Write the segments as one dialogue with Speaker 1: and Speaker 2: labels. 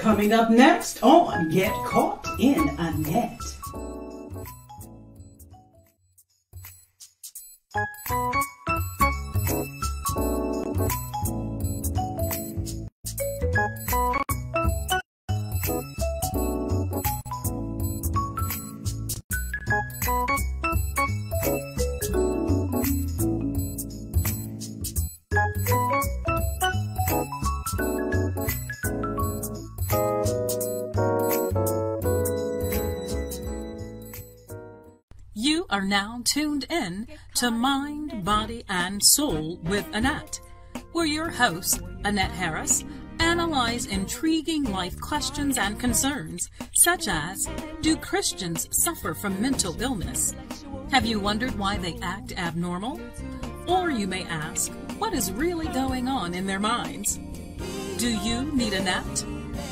Speaker 1: Coming up next on Get Caught in a Net.
Speaker 2: You are now tuned in to Mind, Body, and Soul with Anet, where your host, Anet Harris, analyze intriguing life questions and concerns, such as, do Christians suffer from mental illness? Have you wondered why they act abnormal? Or you may ask, what is really going on in their minds? Do you need a net?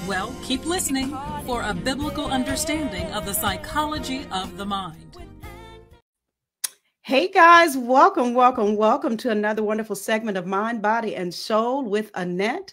Speaker 2: Well, keep listening for a biblical understanding of the psychology of the mind.
Speaker 1: Hey guys, welcome to another wonderful segment of Mind, Body, and Soul with Anet.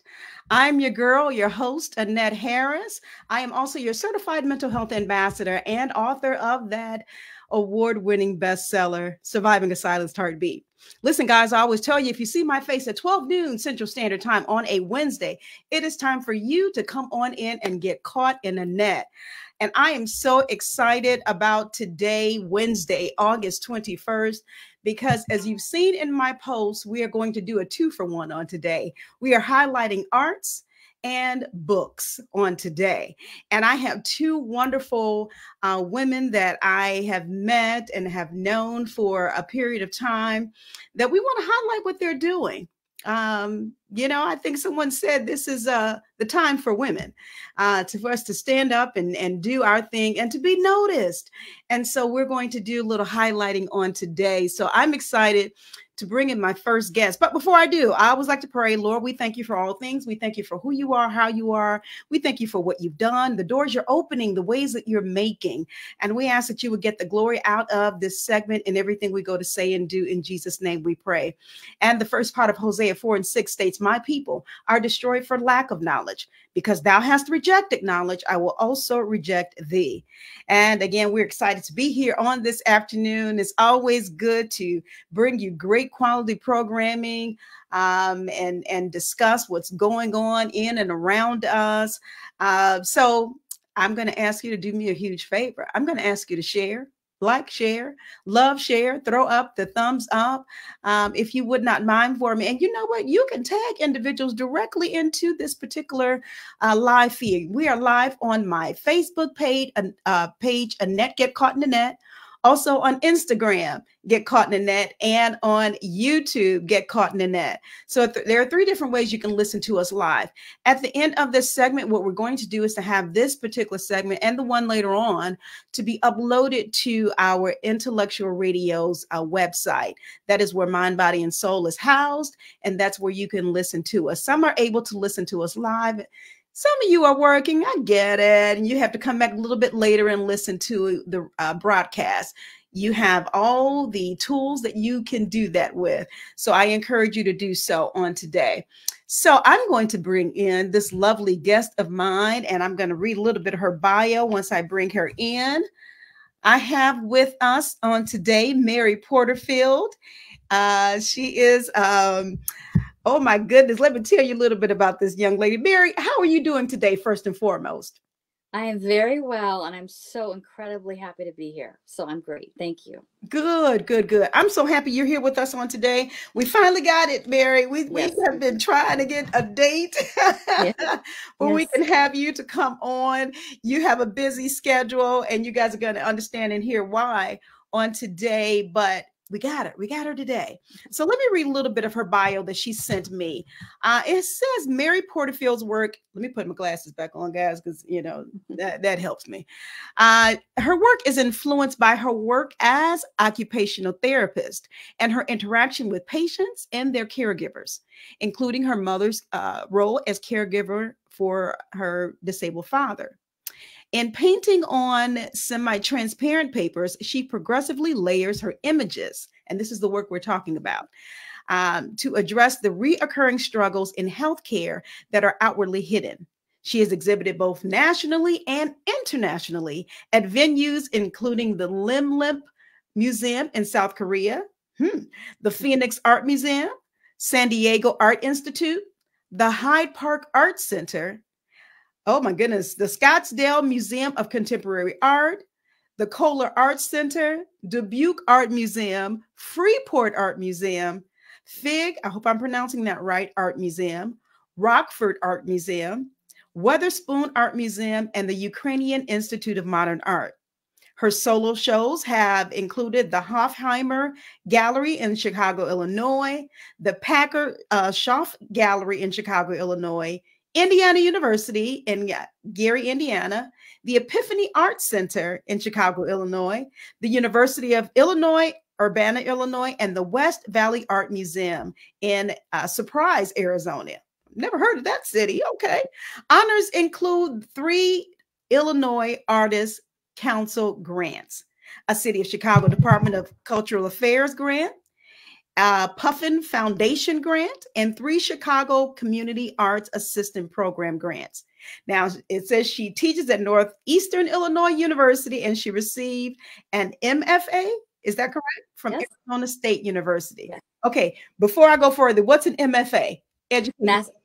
Speaker 1: I'm your girl, your host, Anet Harris. I am also your certified mental health ambassador and author of that award-winning bestseller, Surviving a Silenced Heartbeat. Listen, guys, I always tell you, if you see my face at 12 noon Central Standard Time on a Wednesday, it is time for you to come on in and get caught in a net. And I am so excited about today, Wednesday, August 21st, because as you've seen in my post, we are going to do a 2-for-1 on today. We are highlighting arts and books on today. And I have two wonderful women that I have met and have known for a period of time that we want to highlight what they're doing. I think someone said this is the time for women for us to stand up and do our thing and to be noticed. And so we're going to do a little highlighting on today. So I'm excited to bring in my first guest. But before I do, I always like to pray. Lord, we thank you for all things. We thank you for who you are, how you are. We thank you for what you've done, the doors you're opening, the ways that you're making. And we ask that you would get the glory out of this segment and everything we go to say and do. In Jesus' name we pray. And the first part of Hosea 4:6 states, my people are destroyed for lack of knowledge. Because thou hast rejected knowledge, I will also reject thee. And again, we're excited to be here on this afternoon. It's always good to bring you great quality programming and discuss what's going on in and around us. So I'm going to ask you to do me a huge favor. I'm going to ask you to share. Like, share, love, share, throw up the thumbs up if you would not mind for me. And you know what? You can tag individuals directly into this particular live feed. We are live on my Facebook page, Anet Get Caught in a Net. Also on Instagram, Get Caught in a Net, and on YouTube, Get Caught in a Net. So there are 3 different ways you can listen to us live. At the end of this segment, what we're going to do is to have this particular segment and the one later on to be uploaded to our Intellectual Radio's website. That is where Mind, Body, and Soul is housed, and that's where you can listen to us. Some are able to listen to us live. Some of you are working, I get it, and you have to come back a little bit later and listen to the broadcast. You have all the tools that you can do that with. So I encourage you to do so on today. So I'm going to bring in this lovely guest of mine, and I'm going to read a little bit of her bio once I bring her in. I have with us on today, Mary Porterfield. She is... oh my goodness. Let me tell you a little bit about this young lady. Mary, how are you doing today, first and foremost?
Speaker 3: I am very well, and I'm so incredibly happy to be here. So I'm great. Thank you.
Speaker 1: Good, good, good. I'm so happy you're here with us on today. We finally got it, Mary. We have been trying to get a date where we can have you to come on. You have a busy schedule, and you guys are going to understand and hear why on today, but we got her. We got her today. So let me read a little bit of her bio that she sent me. It says Mary Porterfield's work. Let me put my glasses back on, guys, because, you know, that helps me. Her work is influenced by her work as occupational therapist and her interaction with patients and their caregivers, including her mother's role as caregiver for her disabled father. In painting on semi-transparent papers, she progressively layers her images, and this is the work we're talking about, to address the reoccurring struggles in healthcare that are outwardly hidden. She has exhibited both nationally and internationally at venues including the Lim Lim Museum in South Korea, the Phoenix Art Museum, San Diego Art Institute, the Hyde Park Art Center, oh my goodness, the Scottsdale Museum of Contemporary Art, the Kohler Art Center, Dubuque Art Museum, Freeport Art Museum, FIG, I hope I'm pronouncing that right, Art Museum, Rockford Art Museum, Weatherspoon Art Museum, and the Ukrainian Institute of Modern Art. Her solo shows have included the Hofheimer Gallery in Chicago, Illinois, the Packer Schaff Gallery in Chicago, Illinois, Indiana University in Gary, Indiana, the Epiphany Art Center in Chicago, Illinois, the University of Illinois, Urbana, Illinois, and the West Valley Art Museum in Surprise, Arizona. Never heard of that city. Okay. Honors include 3 Illinois Artists Council grants, a City of Chicago Department of Cultural Affairs grant, a Puffin Foundation grant, and 3 Chicago Community Arts Assistant Program grants. Now, it says she teaches at Northeastern Illinois University, and she received an MFA. Is that correct? From
Speaker 3: Yes.
Speaker 1: Arizona State University.
Speaker 3: Yes.
Speaker 1: Okay, before I go further, what's an MFA?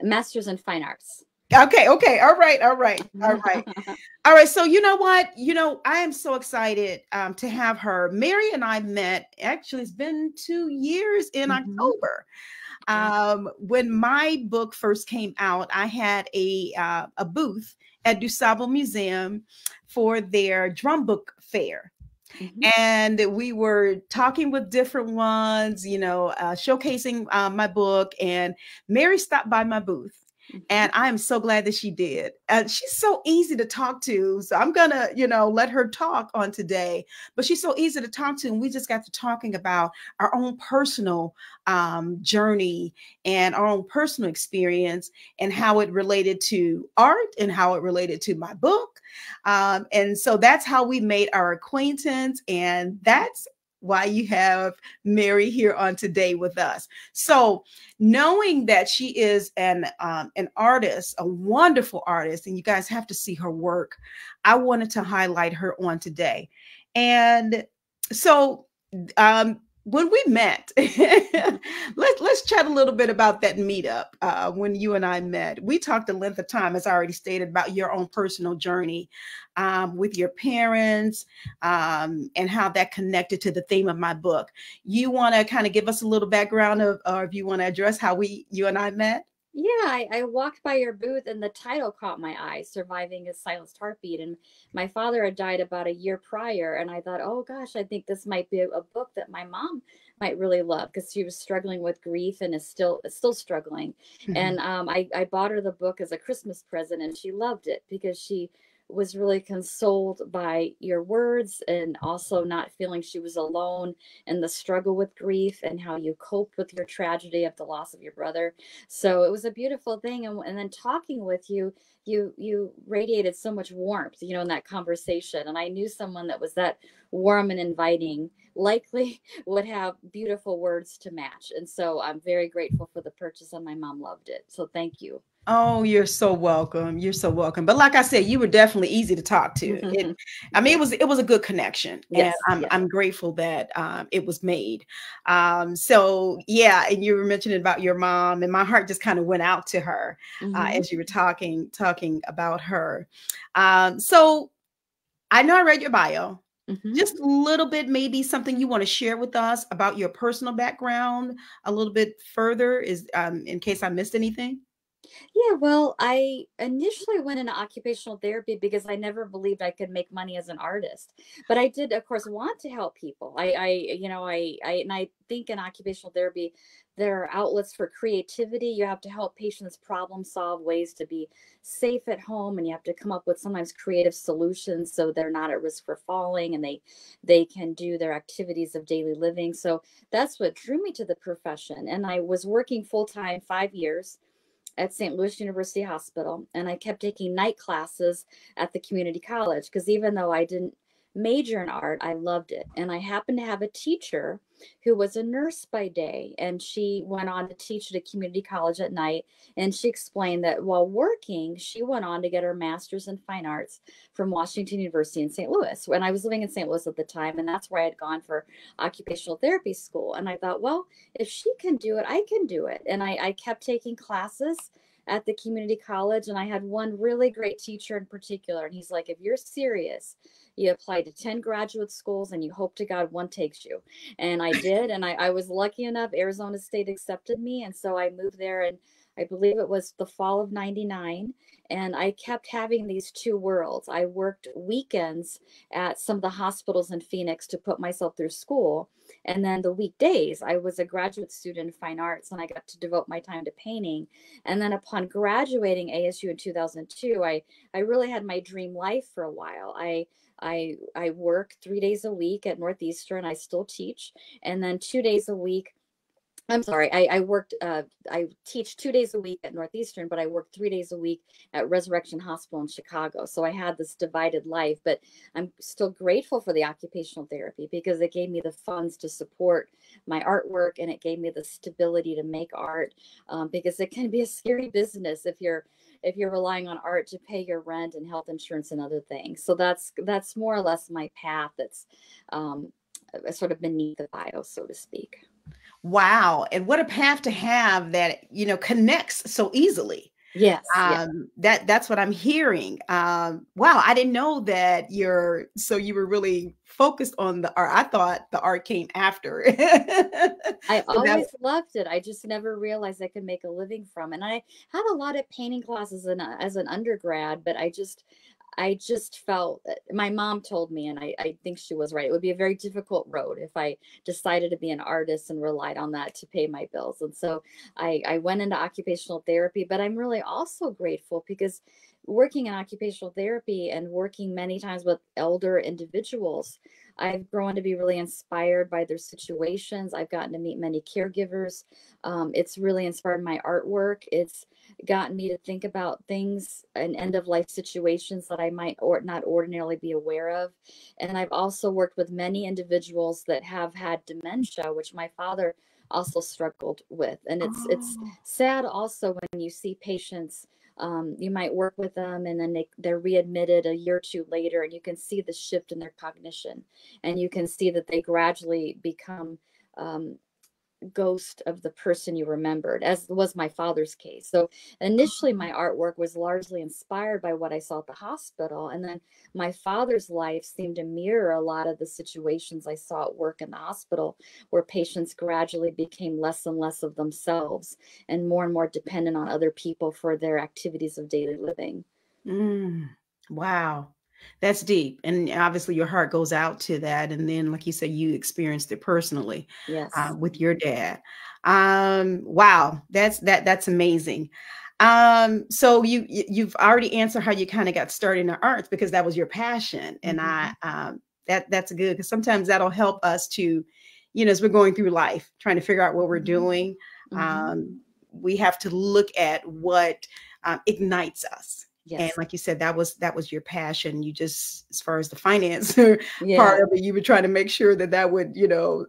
Speaker 3: Master's in Fine Arts.
Speaker 1: Okay. All right. All right. So you know what? I am so excited to have her. Mary and I met, actually, it's been 2 years in October. When my book first came out, I had a booth at DuSable Museum for their drum book fair. And we were talking with different ones, showcasing my book. And Mary stopped by my booth. And I am so glad that she did. She's so easy to talk to. So I'm going to, let her talk on today. But she's so easy to talk to. And we just got to talking about our own personal journey and our own personal experience and how it related to art and how it related to my book. And so that's how we made our acquaintance. And that's why you have Mary here on today with us. So knowing that she is an artist, a wonderful artist, and you guys have to see her work, I wanted to highlight her on today. And so when we met, let's chat a little bit about that meetup. When you and I met, we talked a length of time, as I already stated, about your own personal journey with your parents and how that connected to the theme of my book. You want to kind of give us a little background or if you want to address how you and I met?
Speaker 3: Yeah, I walked by your booth and the title caught my eye, Surviving a Silenced Heartbeat. And my father had died about a year prior. And I thought, oh gosh, I think this might be a book that my mom might really love because she was struggling with grief and is still struggling. And I bought her the book as a Christmas present and she loved it because she was really consoled by your words and also not feeling she was alone in the struggle with grief and how you coped with your tragedy of the loss of your brother. So it was a beautiful thing. And then talking with you, you radiated so much warmth, in that conversation. And I knew someone that was that warm and inviting likely would have beautiful words to match. And so I'm very grateful for the purchase and my mom loved it. So thank you.
Speaker 1: Oh, you're so welcome. You're so welcome. But like I said, you were definitely easy to talk to. It was a good connection.
Speaker 3: Yes,
Speaker 1: and I'm grateful that it was made. So yeah, and you were mentioning about your mom, and my heart just kind of went out to her as you were talking about her. So I know I read your bio. Just a little bit, maybe something you want to share with us about your personal background a little bit further, is in case I missed anything.
Speaker 3: Yeah, well, I initially went into occupational therapy because I never believed I could make money as an artist. But I did, of course, want to help people. I think in occupational therapy, there are outlets for creativity. You have to help patients problem solve ways to be safe at home, and you have to come up with sometimes creative solutions so they're not at risk for falling and they can do their activities of daily living. So that's what drew me to the profession. And I was working full-time 5 years at St. Louis University Hospital. And I kept taking night classes at the community college because even though I didn't major in art, I loved it. And I happened to have a teacher who was a nurse by day, and she went on to teach at a community college at night. And she explained that while working, she went on to get her master's in fine arts from Washington University in St. Louis. When I was living in St. Louis at the time, and that's where I had gone for occupational therapy school. And I thought, well, if she can do it, I can do it. And I kept taking classes at the community college, and I had one really great teacher in particular, and he's like, if you're serious, you apply to 10 graduate schools and you hope to God one takes you. And I did, and I was lucky enough, Arizona State accepted me, and so I moved there, and I believe it was the fall of '99. And I kept having these two worlds. I worked weekends at some of the hospitals in Phoenix to put myself through school. And then the weekdays, I was a graduate student in fine arts, and I got to devote my time to painting. And then upon graduating ASU in 2002, I really had my dream life for a while. I work 3 days a week at Northeastern. I still teach. And then 2 days a week, I'm sorry, I teach 2 days a week at Northeastern, but I work 3 days a week at Resurrection Hospital in Chicago. So I had this divided life, but I'm still grateful for the occupational therapy because it gave me the funds to support my artwork, and it gave me the stability to make art, because it can be a scary business if you're relying on art to pay your rent and health insurance and other things. So that's more or less my path. That's sort of beneath the bio, so to speak.
Speaker 1: Wow. And what a path to have that, connects so easily.
Speaker 3: Yes.
Speaker 1: That's what I'm hearing. Wow. I didn't know that you were really focused on the art. I thought the art came after.
Speaker 3: I always loved it. I just never realized I could make a living from it. And I had a lot of painting classes as an undergrad, but I just felt, my mom told me, and I think she was right, it would be a very difficult road if I decided to be an artist and relied on that to pay my bills. And so I went into occupational therapy, but I'm really also grateful because working in occupational therapy and working many times with elder individuals, I've grown to be really inspired by their situations. I've gotten to meet many caregivers. It's really inspired my artwork. It's gotten me to think about things and end of life situations that I might not ordinarily be aware of. And I've also worked with many individuals that have had dementia, which my father also struggled with. And it's sad also when you see patients, you might work with them and then they're readmitted a year or two later, and you can see the shift in their cognition, and you can see that they gradually become ghost of the person you remembered, as was my father's case. So initially my artwork was largely inspired by what I saw at the hospital, and then my father's life seemed to mirror a lot of the situations I saw at work in the hospital, where patients gradually became less and less of themselves and more dependent on other people for their activities of daily living.
Speaker 1: Wow. That's deep. And obviously your heart goes out to that. And then, like you said, you experienced it personally.
Speaker 3: Yes.
Speaker 1: With your dad. Wow. That's amazing. So you've already answered how you kind of got started in the arts, because that was your passion. And that's good, because sometimes that'll help us to, as we're going through life, trying to figure out what we're doing. We have to look at what ignites us. Yes. And like you said, that was your passion. You just, as far as the finance part of it, you were trying to make sure that would,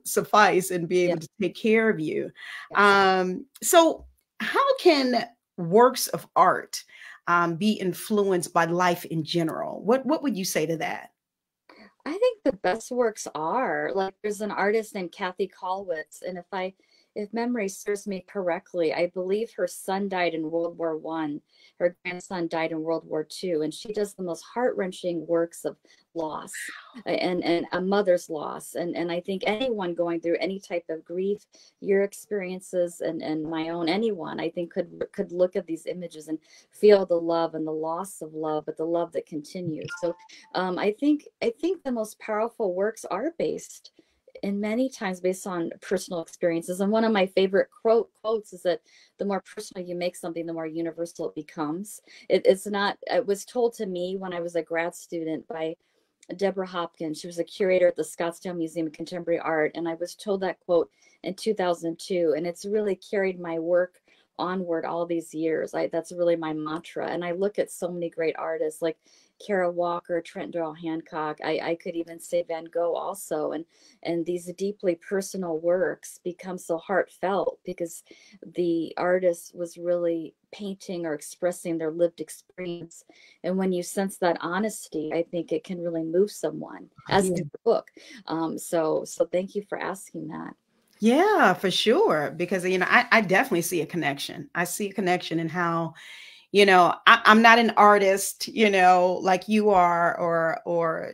Speaker 1: suffice and be able to take care of you. So how can works of art be influenced by life in general? What would you say to that?
Speaker 3: I think the best works are, like, there's an artist named Kathy Kollwitz, and if memory serves me correctly, I believe her son died in World War I. Her grandson died in World War II. And she does the most heart-wrenching works of loss and a mother's loss. And I think anyone going through any type of grief, your experiences and my own, anyone, I think could look at these images and feel the love and the loss of love, but the love that continues. So I think the most powerful works are based in many times based on personal experiences. And one of my favorite quotes is that the more personal you make something, the more universal it becomes. It was told to me when I was a grad student by Deborah Hopkins. She was a curator at the Scottsdale Museum of Contemporary Art. And I was told that quote in 2002. And it's really carried my work onward all these years. That's really my mantra. And I look at so many great artists like Kara Walker, Trent Durrell Hancock. I could even say Van Gogh also. And these deeply personal works become so heartfelt because the artist was really painting or expressing their lived experience. And when you sense that honesty, I think it can really move someone, as in the book. So thank you for asking that.
Speaker 1: Yeah, for sure. Because, I definitely see a connection. I see a connection in how, I'm not an artist, like you are, or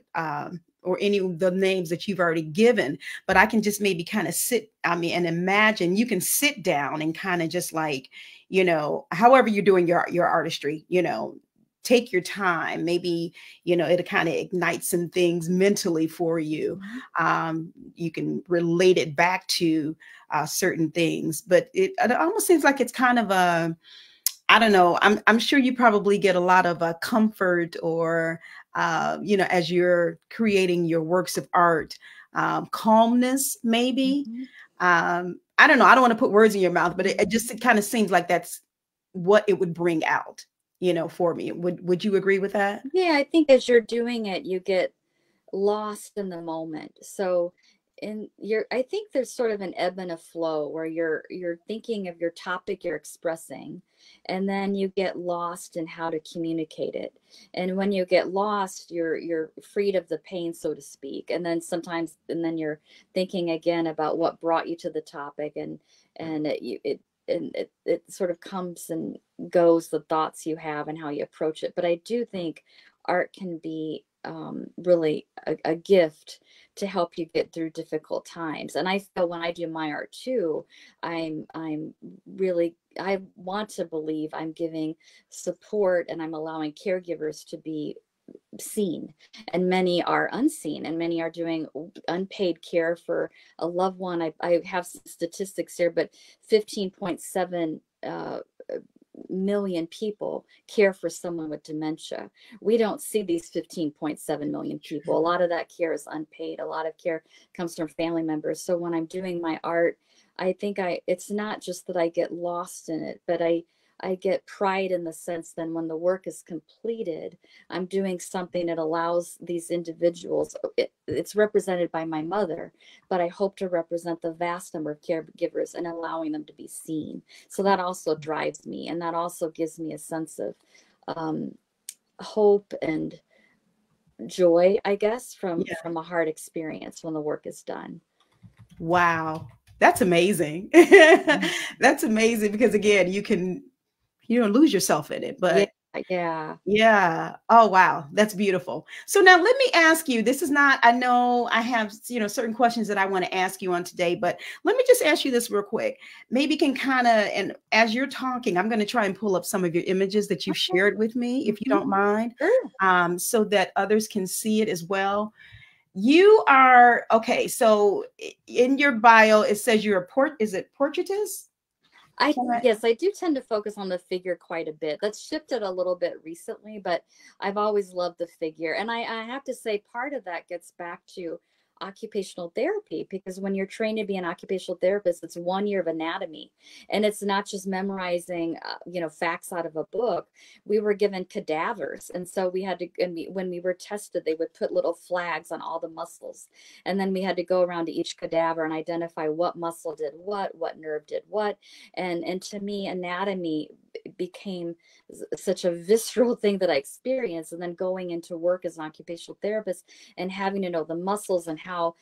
Speaker 1: any of the names that you've already given, but I can just maybe kind of and imagine you can sit down and kind of just like, however you're doing your artistry, take your time. Maybe, it'll kind of ignite some things mentally for you. You can relate it back to certain things, but it almost seems like it's kind of I don't know. I'm sure you probably get a lot of comfort or, as you're creating your works of art, calmness, maybe. I don't know. I don't want to put words in your mouth, but it kind of seems like that's what it would bring out, for me. Would you agree with that?
Speaker 3: Yeah, I think as you're doing it, you get lost in the moment. So I think there's sort of an ebb and a flow where you're thinking of your topic you're expressing, and then you get lost in how to communicate it. And when you get lost, you're freed of the pain, so to speak. And then you're thinking again about what brought you to the topic, and it sort of comes and goes, the thoughts you have and how you approach it. But I do think art can be really a gift to help you get through difficult times. And I feel when I do my art too, I want to believe I'm giving support and I'm allowing caregivers to be seen, and many are unseen, and many are doing unpaid care for a loved one. I have some statistics here, but 15.7 million people care for someone with dementia. We don't see these 15.7 million people. A lot of that care is unpaid. A lot of care comes from family members. So when I'm doing my art, I think it's not just that I get lost in it, but I get pride in the sense that when the work is completed, I'm doing something that allows these individuals, it's represented by my mother, but I hope to represent the vast number of caregivers and allowing them to be seen. So that also drives me, and that also gives me a sense of hope and joy, I guess, from a hard experience when the work is done.
Speaker 1: Wow. That's amazing. That's amazing, because again, you can lose yourself in it, but yeah. Oh, wow. That's beautiful. So now let me ask you, this is not, I know I have, certain questions that I want to ask you on today, but let me just ask you this real quick. Maybe can kind of, and as you're talking, I'm going to try and pull up some of your images that you've shared with me, if you don't mind, so that others can see it as well. You are, okay. So in your bio, it says you're is it portraitist?
Speaker 3: Yes, I do tend to focus on the figure quite a bit. That's shifted a little bit recently, but I've always loved the figure. And I have to say, part of that gets back to occupational therapy, because when you're trained to be an occupational therapist, it's 1 year of anatomy, and it's not just memorizing facts out of a book. We were given cadavers, and so we had to, when we were tested, they would put little flags on all the muscles, and then we had to go around to each cadaver and identify what muscle did what nerve did what. And to me, anatomy became such a visceral thing that I experienced. And then going into work as an occupational therapist and having to know the muscles and how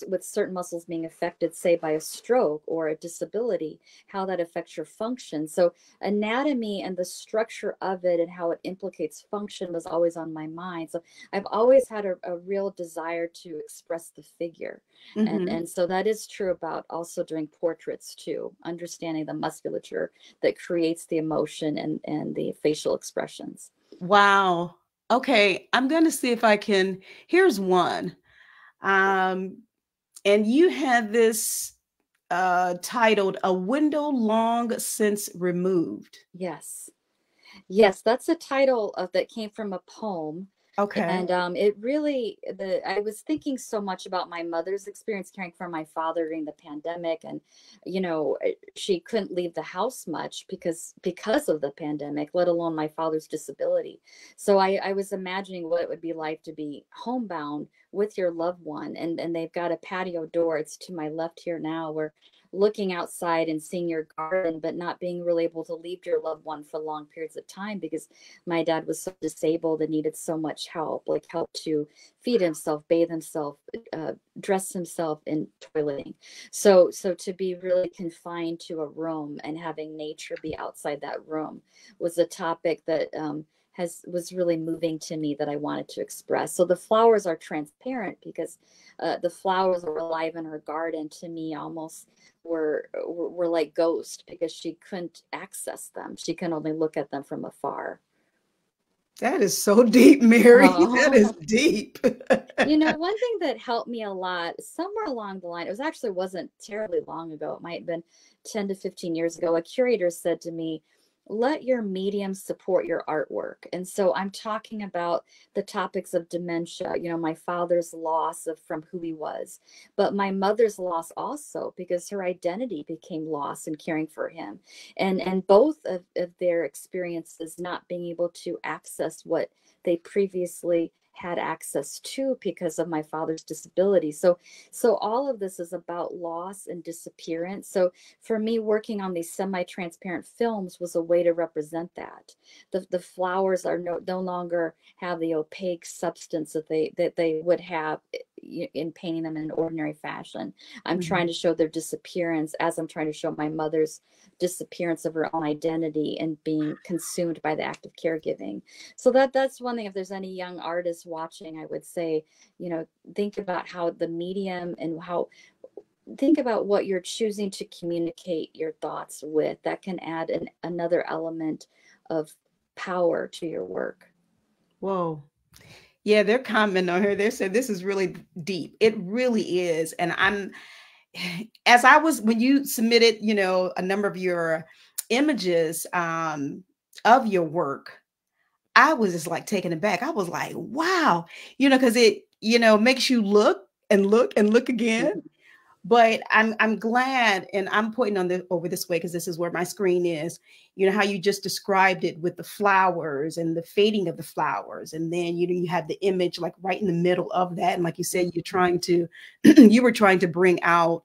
Speaker 3: with certain muscles being affected, say by a stroke or a disability, how that affects your function. So anatomy and the structure of it and how it implicates function was always on my mind. So I've always had a real desire to express the figure. And so that is true about also doing portraits too, understanding the musculature that creates the emotion and the facial expressions.
Speaker 1: Wow. Okay. I'm going to see if I can, here's one. And you had this titled "A Window Long Since Removed."
Speaker 3: Yes, that's a title that came from a poem
Speaker 1: Okay.
Speaker 3: And it really, I was thinking so much about my mother's experience caring for my father during the pandemic. And, you know, she couldn't leave the house much because of the pandemic, let alone my father's disability. So I was imagining what it would be like to be homebound with your loved one. And they've got a patio door. It's to my left here now, where looking outside and seeing your garden, but not being really able to leave your loved one for long periods of time because my dad was so disabled and needed so much help, like help to feed himself, bathe himself, dress himself, and toileting. So to be really confined to a room and having nature be outside that room was a topic that was really moving to me, that I wanted to express. So the flowers are transparent because the flowers that were alive in her garden, to me, almost were like ghosts, because she couldn't access them. She can only look at them from afar.
Speaker 1: That is so deep, Mary. That is deep.
Speaker 3: You know, one thing that helped me a lot, somewhere along the line, wasn't terribly long ago, it might have been 10 to 15 years ago, a curator said to me, let your medium support your artwork. And so I'm talking about the topics of dementia, you know, my father's loss from who he was, but my mother's loss also, because her identity became lost in caring for him. And both of their experiences not being able to access what they previously had access to because of my father's disability. So all of this is about loss and disappearance. So for me, working on these semi-transparent films was a way to represent that. The flowers are no longer have the opaque substance that they would have in painting them in an ordinary fashion. I'm trying to show their disappearance as I'm trying to show my mother's disappearance of her own identity and being consumed by the act of caregiving. So that's one thing. If there's any young artists watching, I would say, you know, think about how the medium and think about what you're choosing to communicate your thoughts with. That can add another element of power to your work.
Speaker 1: Whoa. Yeah, they're commenting on her. They said this is really deep. It really is. And when you submitted, you know, a number of your images of your work, I was just like taken aback. I was like, wow, you know, because it, you know, makes you look and look and look again. But I'm glad, and I'm pointing on over this way because this is where my screen is. You know how you just described it with the flowers and the fading of the flowers, and then you have the image like right in the middle of that. And like you said, you were trying to bring out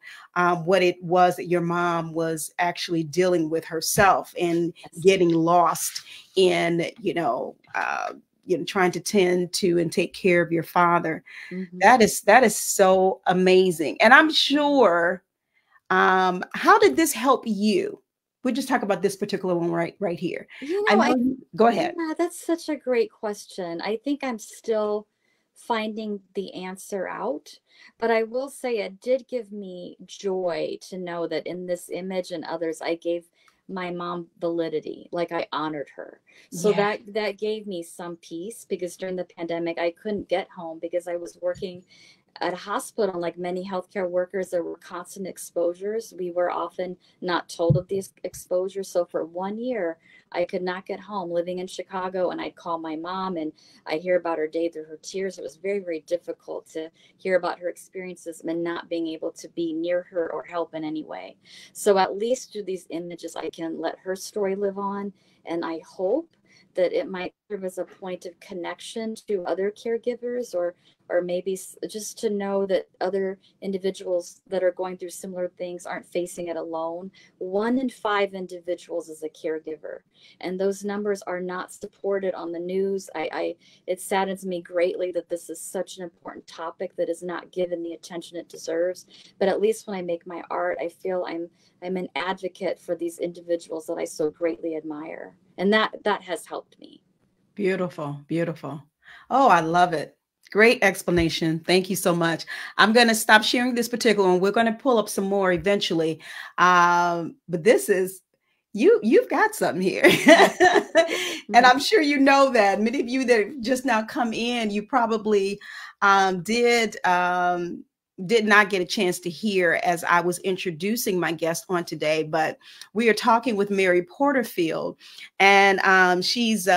Speaker 1: what it was that your mom was actually dealing with herself and getting lost in, trying to tend to and take care of your father. That is so amazing. And I'm sure, how did this help you? We'll just talk about this particular one right here. Go ahead.
Speaker 3: Yeah, that's such a great question. I think I'm still finding the answer out, but I will say it did give me joy to know that in this image and others, I gave my mom validity, like I honored her. So that gave me some peace, because during the pandemic, I couldn't get home because I was working at a hospital. Like many healthcare workers, there were constant exposures. We were often not told of these exposures. So for 1 year, I could not get home, living in Chicago, and I'd call my mom and I'd hear about her day through her tears. It was very, very difficult to hear about her experiences and not being able to be near her or help in any way. So at least through these images, I can let her story live on. And I hope that it might serve as a point of connection to other caregivers, or maybe just to know that other individuals that are going through similar things aren't facing it alone. 1 in 5 individuals is a caregiver, and those numbers are not supported on the news. It saddens me greatly that this is such an important topic that is not given the attention it deserves. But at least when I make my art, I feel I'm an advocate for these individuals that I so greatly admire. And that has helped me.
Speaker 1: Beautiful, beautiful. Oh, I love it. Great explanation. Thank you so much. I'm going to stop sharing this particular one. We're going to pull up some more eventually. But this is, you've got something here. And I'm sure you know that. Many of you that have just now come in, you probably did not get a chance to hear as I was introducing my guest on today, but we are talking with Mary Porterfield, and she's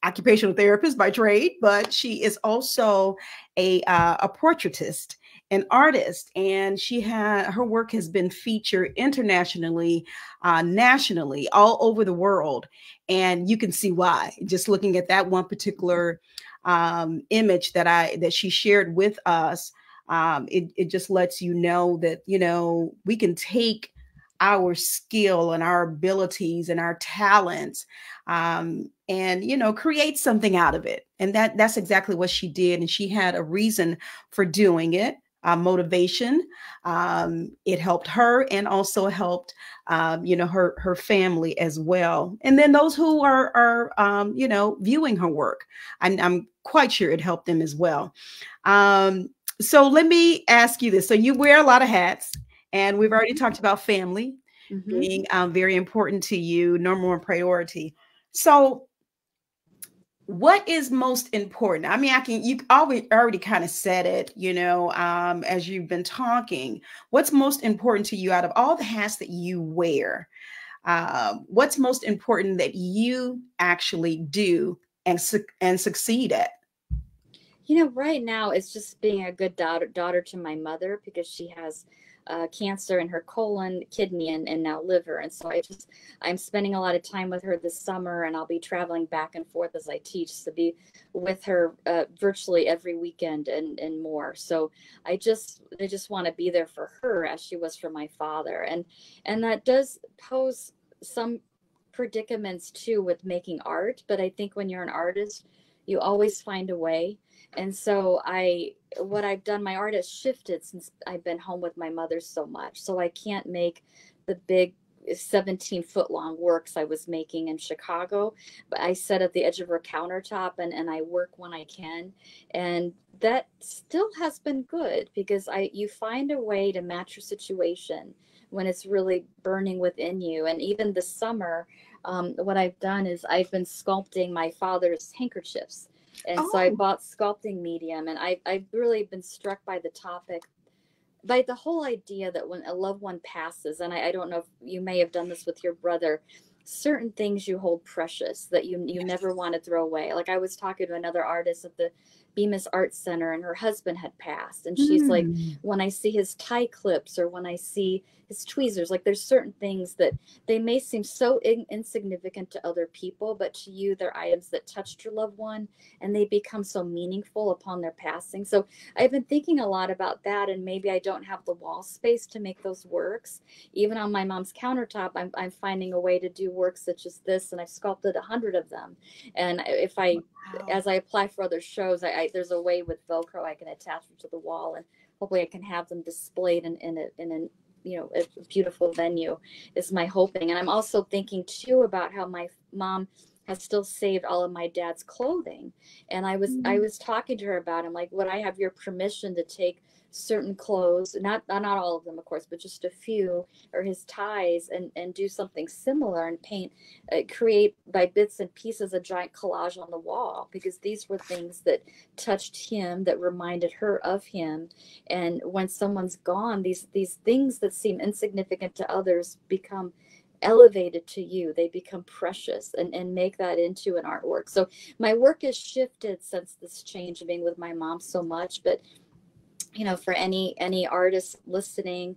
Speaker 1: occupational therapist by trade, but she is also a portraitist, an artist, and her work has been featured internationally, nationally, all over the world. And you can see why, just looking at that one particular image that she shared with us. It just lets you know that, we can take our skill and our abilities and our talents, and, create something out of it. And that's exactly what she did. And she had a reason for doing it, motivation. It helped her and also helped, her family as well. And then those who are viewing her work, I'm quite sure it helped them as well. So let me ask you this. So you wear a lot of hats, and we've already talked about family being very important to you, number one priority. So what is most important? I mean, you already kind of said it, as you've been talking. What's most important to you out of all the hats that you wear? What's most important that you actually do and succeed at?
Speaker 3: Right now it's just being a good daughter to my mother, because she has cancer in her colon, kidney, and now liver. And so I'm spending a lot of time with her this summer, and I'll be traveling back and forth as I teach to be with her virtually every weekend and more. So I just want to be there for her as she was for my father. And that does pose some predicaments too with making art. But I think when you're an artist, you always find a way. And so what I've done, my art has shifted since I've been home with my mother so much. So I can't make the big 17-foot long works I was making in Chicago, but I sit at the edge of her countertop and I work when I can. And that still has been good, because you find a way to match your situation when it's really burning within you. And even this summer, what I've done is I've been sculpting my father's handkerchiefs. And so I bought sculpting medium, and I've really been struck by the topic, by the whole idea that when a loved one passes, and I don't know if you may have done this with your brother, certain things you hold precious that you never want to throw away. Like I was talking to another artist at the Bemis Art Center, and her husband had passed, and she's like, when I see his tie clips or when I see his tweezers, like there's certain things that they may seem so insignificant to other people, but to you they're items that touched your loved one, and they become so meaningful upon their passing. So I've been thinking a lot about that, and maybe I don't have the wall space to make those works. Even on my mom's countertop, I'm finding a way to do works such as this, and I've sculpted 100 of them. And as I apply for other shows, there's a way with Velcro I can attach them to the wall, and hopefully I can have them displayed in a beautiful venue is my hoping. And I'm also thinking too about how my mom has still saved all of my dad's clothing. And I was talking to her about it. I'm like, would I have your permission to take certain clothes, not all of them, of course, but just a few, or his ties, and do something similar and paint, create by bits and pieces a giant collage on the wall, because these were things that touched him, that reminded her of him. And when someone's gone, these things that seem insignificant to others become elevated to you. They become precious and make that into an artwork. So my work has shifted since this change of being with my mom so much. But for any artist listening,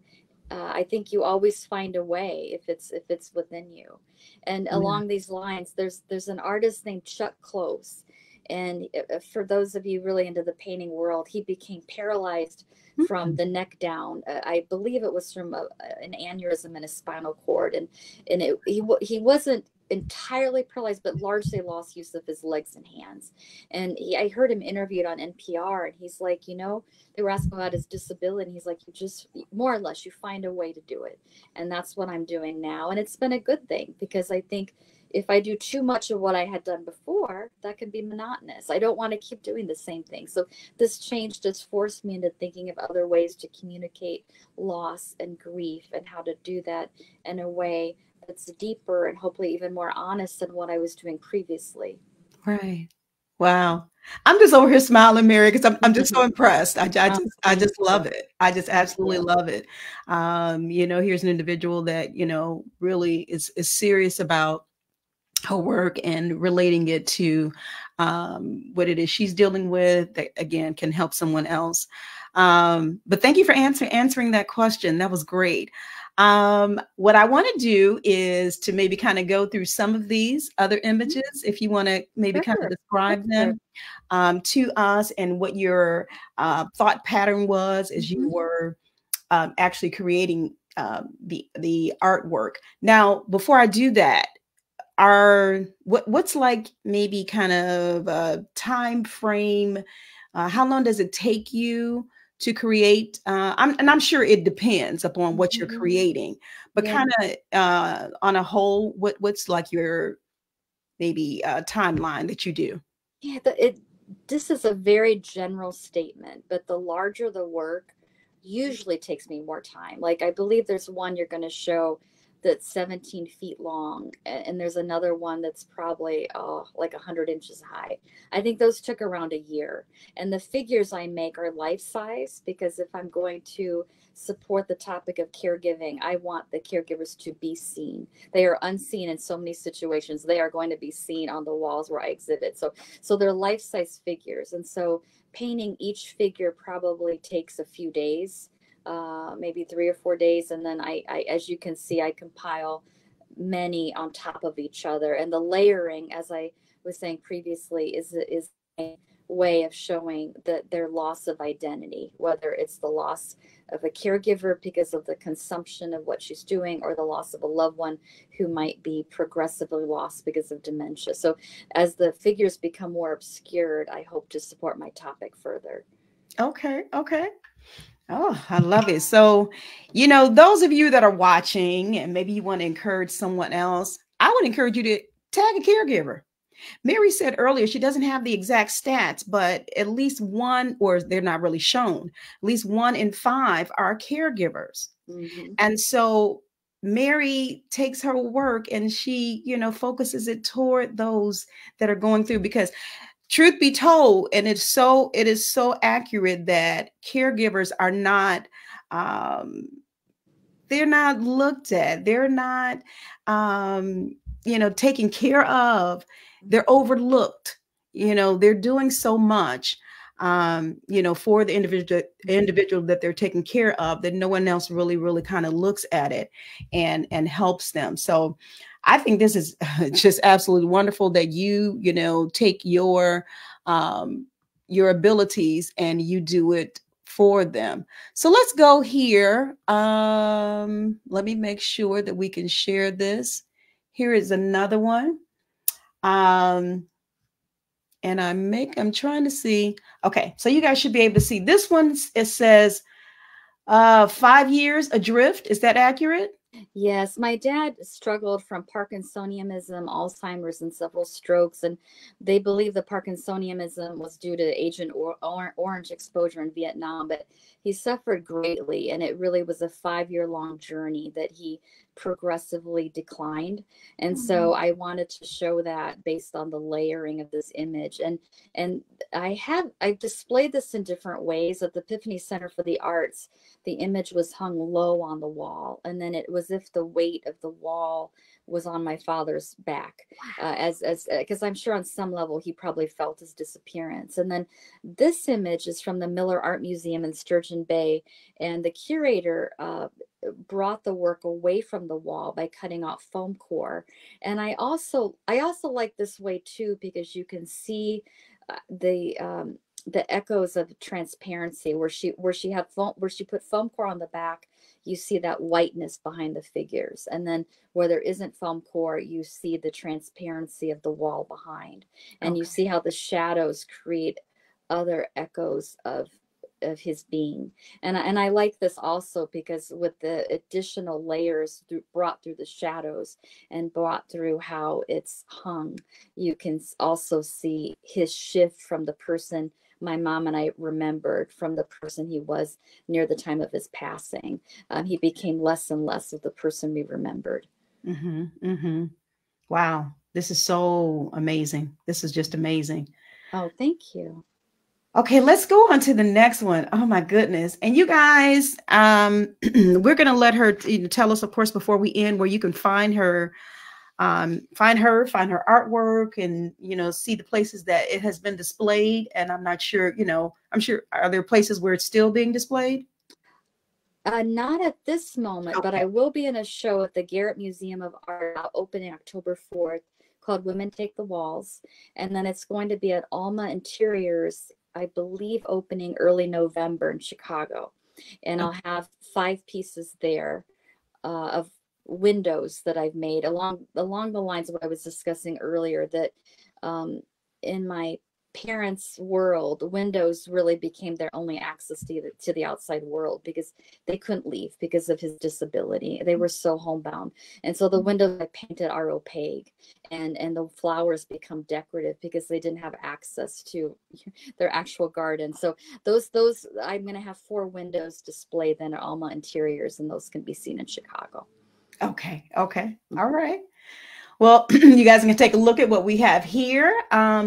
Speaker 3: I think you always find a way if it's within you. And along these lines, there's an artist named Chuck Close. And for those of you really into the painting world, he became paralyzed from the neck down. I believe it was from an aneurysm in his spinal cord. And he wasn't entirely paralyzed, but largely lost use of his legs and hands. And I heard him interviewed on NPR, and he's like, they were asking about his disability, and he's like, you just, more or less, you find a way to do it. And that's what I'm doing now. And it's been a good thing, because I think if I do too much of what I had done before, that can be monotonous. I don't want to keep doing the same thing. So this change just forced me into thinking of other ways to communicate loss and grief, and how to do that in a way that's deeper and hopefully even more honest than what I was doing previously.
Speaker 1: Right. Wow. I'm just over here smiling, Mary, because I'm just so impressed. I just love it. I just absolutely love it. Here's an individual that, really is serious about her work and relating it to what it is she's dealing with that, again, can help someone else. But thank you for answering that question. That was great. What I want to do is to maybe kind of go through some of these other images, if you want to maybe kind of describe them to us and what your thought pattern was as you were actually creating the artwork. Now, before I do that, what's like maybe kind of a time frame? How long does it take you to create? I'm sure it depends upon what you're creating, but kind of on a whole, what's like your maybe timeline that you do?
Speaker 3: Yeah, this is a very general statement, but the larger the work usually takes me more time. Like I believe there's one you're going to show that's 17 feet long, and there's another one that's probably like 100 inches high. I think those took around a year. And the figures I make are life size, because if I'm going to support the topic of caregiving, I want the caregivers to be seen. They are unseen in so many situations. They are going to be seen on the walls where I exhibit. So they're life size figures. And so painting each figure probably takes a few days. Maybe 3 or 4 days. And then I, as you can see, I compile many on top of each other. And the layering, as I was saying previously, is a way of showing their loss of identity, whether it's the loss of a caregiver because of the consumption of what she's doing, or the loss of a loved one who might be progressively lost because of dementia. So as the figures become more obscured, I hope to support my topic further.
Speaker 1: Okay. Oh, I love it. So, those of you that are watching and maybe you want to encourage someone else, I would encourage you to tag a caregiver. Mary said earlier she doesn't have the exact stats, but at least one, or they're not really shown, at least 1 in 5 are caregivers. And so Mary takes her work and she, focuses it toward those that are going through, because truth be told, and it is so accurate that caregivers are not, they're not looked at. They're not, taken care of. They're overlooked. They're doing so much, for the individual that they're taking care of, that no one else really kind of looks at it and helps them. So I think this is just absolutely wonderful that you take your abilities and you do it for them. So let's go here. Let me make sure that we can share this. Here is another one. And I'm trying to see. Okay, so you guys should be able to see this one. It says 5 years adrift. Is that accurate?
Speaker 3: Yes, my dad struggled from Parkinsonism, Alzheimer's, and several strokes, and they believe the Parkinsonism was due to Agent Orange exposure in Vietnam, but he suffered greatly, and it really was a 5-year-long journey that he progressively declined. And so I wanted to show that based on the layering of this image. And I displayed this in different ways. At the Epiphany Center for the Arts, the image was hung low on the wall, and then it was as if the weight of the wall was on my father's back, because I'm sure on some level he probably felt his disappearance. And then this image is from the Miller Art Museum in Sturgeon Bay, and the curator brought the work away from the wall by cutting off foam core. And I also like this way too, because you can see the echoes of transparency where she put foam core on the back. You see that whiteness behind the figures, and then where there isn't foam core, you see the transparency of the wall behind, and you see how the shadows create other echoes of his being. And I like this also because with the additional layers brought through the shadows and brought through how it's hung, you can also see his shift from the person my mom and I remembered from the person he was near the time of his passing. He became less and less of the person we remembered.
Speaker 1: Wow. This is so amazing. This is just amazing.
Speaker 3: Oh, thank you.
Speaker 1: Okay, let's go on to the next one. Oh my goodness. And you guys, we're going to let her tell us, of course, before we end, where you can find her find her artwork, and, see the places that it has been displayed. And I'm not sure, I'm sure, are there places where it's still being displayed?
Speaker 3: Not at this moment,
Speaker 1: Okay.
Speaker 3: but I will be in a show at the Garrett Museum of Art opening October 4th called Women Take the Walls. And then it's going to be at Alma Interiors, I believe, opening early November in Chicago. And I'll have 5 pieces there of windows that I've made along the lines of what I was discussing earlier, that in my parents' world, windows really became their only access to the outside world, because they couldn't leave because of his disability. They were so homebound. And so the windows I painted are opaque, and the flowers become decorative because they didn't have access to their actual garden. So those I'm going to have 4 windows displayed then at Alma Interiors, and those can be seen in Chicago.
Speaker 1: Okay. All right. Well, you guys can take a look at what we have here.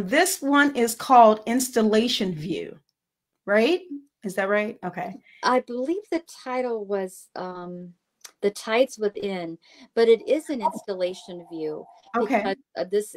Speaker 1: This one is called Installation View, right? Is that right? Okay.
Speaker 3: I believe the title was The Tides Within, but it is an installation view.
Speaker 1: Okay.
Speaker 3: Because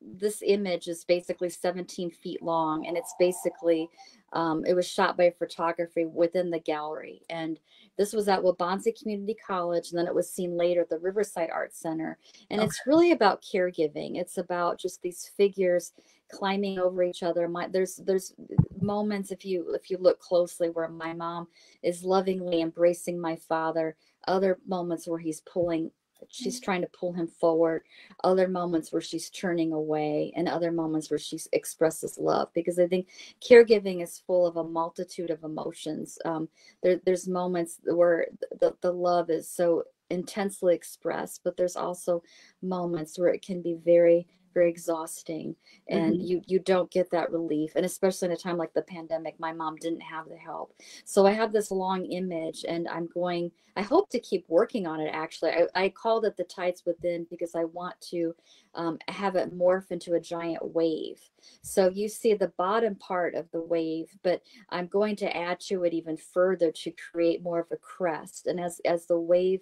Speaker 3: this image is basically 17 feet long, and it's basically it was shot by photography within the gallery. And this was at Waubonsee Community College, and then it was seen later at the Riverside Art Center. And it's really about caregiving. It's about just these figures climbing over each other. There's moments, if you look closely, where my mom is lovingly embracing my father. Other moments where she's trying to pull him forward. Other moments where she's turning away, and other moments where she expresses love. Because I think caregiving is full of a multitude of emotions. There's moments where the love is so intensely expressed, but there's also moments where it can be very, very exhausting, and you don't get that relief. And especially in a time like the pandemic, my mom didn't have the help. So I have this long image, and I hope to keep working on it. Actually, I called it The Tides Within because I want to have it morph into a giant wave. So you see the bottom part of the wave, but I'm going to add to it even further to create more of a crest. And as the wave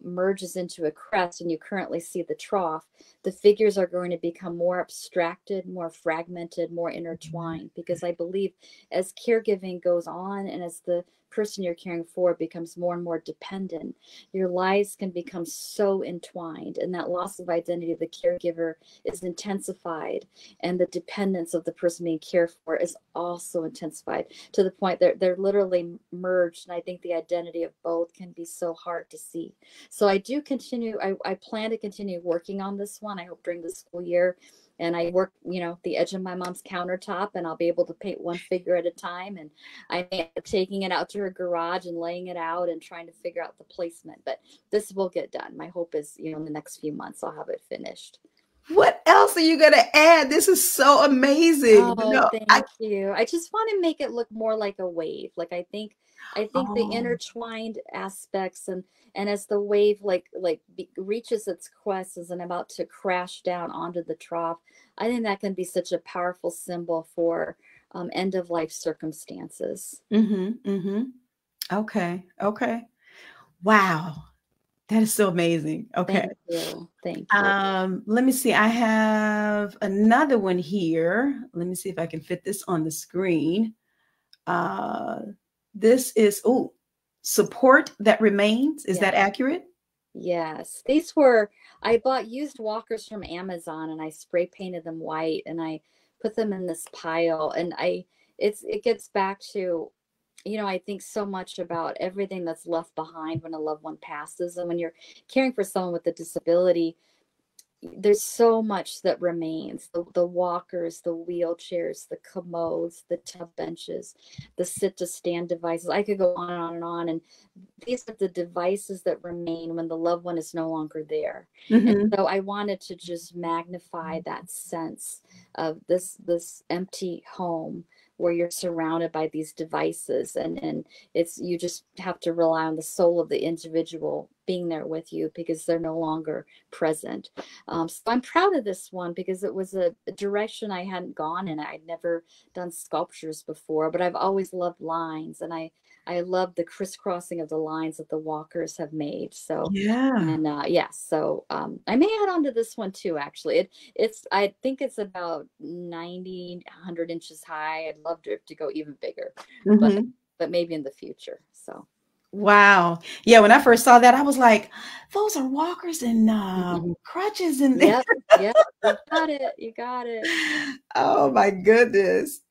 Speaker 3: merges into a crest, and you currently see the trough, the figures are going to become more abstracted, more fragmented, more intertwined. Because I believe as caregiving goes on, and as the person you're caring for becomes more and more dependent, your lives can become so entwined, and that loss of identity of the caregiver is intensified, and the dependence of the person being cared for is also intensified, to the point that they're literally merged. And I think the identity of both can be so hard to see. So I plan to continue working on this one, I hope, during the school year. And I work, the edge of my mom's countertop, and I'll be able to paint one figure at a time. And I end up taking it out to her garage and laying it out and trying to figure out the placement. But this will get done. My hope is, in the next few months, I'll have it finished.
Speaker 1: What else are you going to add? This is so amazing.
Speaker 3: Oh, thank you. I just want to make it look more like a wave. Like I think the intertwined aspects, and as the wave reaches its crest and about to crash down onto the trough, I think that can be such a powerful symbol for end of life circumstances.
Speaker 1: Okay. Wow. That is so amazing. Okay.
Speaker 3: Thank you.
Speaker 1: Let me see. I have another one here. Let me see if I can fit this on the screen. This is, Support That Remains. Is that accurate?
Speaker 3: Yes. I bought used walkers from Amazon, and I spray painted them white, and I put them in this pile. And it gets back to, I think so much about everything that's left behind when a loved one passes. And when you're caring for someone with a disability, there's so much that remains. The walkers, the wheelchairs, the commodes, the tub benches, the sit to stand devices. I could go on and on and on. And these are the devices that remain when the loved one is no longer there. And so I wanted to just magnify that sense of this empty home, where you're surrounded by these devices, and you just have to rely on the soul of the individual being there with you because they're no longer present. So I'm proud of this one because it was a direction I hadn't gone in. I'd never done sculptures before, but I've always loved lines, and I love the crisscrossing of the lines that the walkers have made. So,
Speaker 1: Yeah.
Speaker 3: and so I may add on to this one too, actually. I think it's about 90, 100 inches high. I'd love to go even bigger, but maybe in the future. So.
Speaker 1: Wow. Yeah. When I first saw that, I was like, those are walkers and crutches. And
Speaker 3: Yep. You got it. You got it.
Speaker 1: Oh my goodness.